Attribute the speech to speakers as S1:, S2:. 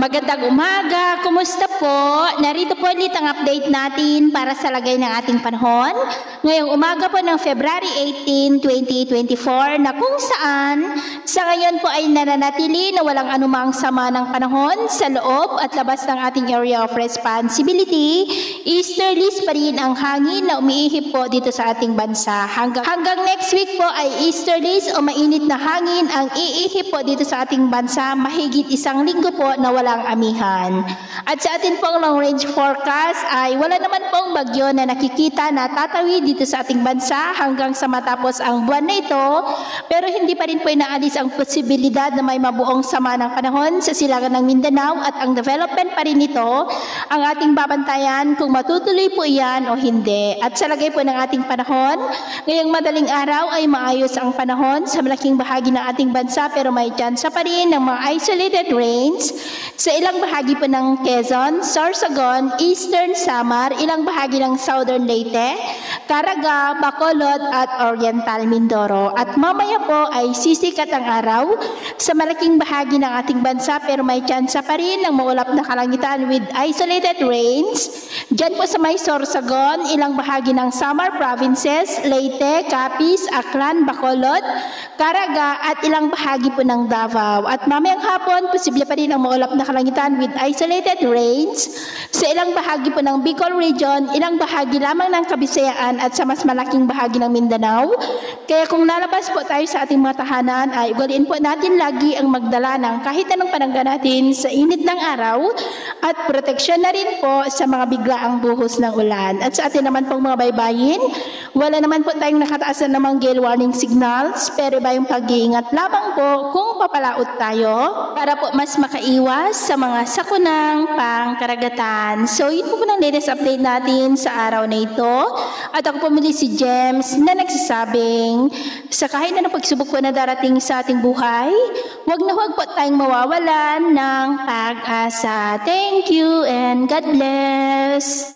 S1: Magandang umaga, kumusta po? Narito po ulit ang update natin para sa lagay ng ating panahon. Ngayong umaga po ng February 18, 2024 na kung saan sa ngayon po ay nananatili na walang anumang sama ng panahon sa loob at labas ng ating area of responsibility. Easterlies pa rin ang hangin na umiihip po dito sa ating bansa. Hanggang next week po ay easterlies o mainit na hangin ang iihip po dito sa ating bansa mahigit isang linggo po na walang amihan. At sa atin pong long range forecast ay wala naman pong bagyo na nakikita na tatawid dito sa ating bansa hanggang sa matapos ang buwan na ito, pero hindi pa rin po inaalis ang posibilidad na may mabuong sama ng panahon sa silangan ng Mindanao at ang development pa rin nito ang ating babantayan kung matutuloy po iyan o hindi. At sa lagay po ng ating panahon, ngayong madaling araw ay maayos ang panahon sa malaking bahagi ng ating bansa pero may tsansa pa rin ng mga isolated rains sa ilang bahagi po ng Quezon, Sorsogon, Eastern Samar, ilang bahagi ng Southern Leyte, Caraga, Bacolod at Oriental Mindoro. At mamaya po ay sisikat ang araw sa malaking bahagi ng ating bansa pero may tsansa pa rin ng maulap na kalangitan with isolated rains. Diyan po sa may Sorsogon, ilang bahagi ng Samar provinces, Leyte, Capiz, Aklan, Bacolod, Caraga at ilang bahagi po ng Davao. At mamayang hapon, posible pa rin ang maulap na kalangitan with isolated rains sa ilang bahagi po ng Bicol region, ilang bahagi lamang ng Kabisayaan at sa mas malaking bahagi ng Mindanao. Kaya kung lalabas po tayo sa ating mga tahanan ay ugaliin po natin lagi ang magdala ng kahit anong panangga natin sa init ng araw at proteksyon na rin po sa mga biglaang buhos ng ulan. At sa atin naman pong mga baybayin, wala naman po tayong nakataasan namang gale warning signals pero iba yung pag-iingat lamang po kung papalaot tayo para po mas makaiwas sa mga sakunang pangkaragatan. So yun po ng latest update natin sa araw na ito. At ako po muli si James na nagsasabing sa kahit na pagsubok po na darating sa ating buhay, wag na wag po tayong mawawalan ng pag-asa. Thank you and God bless!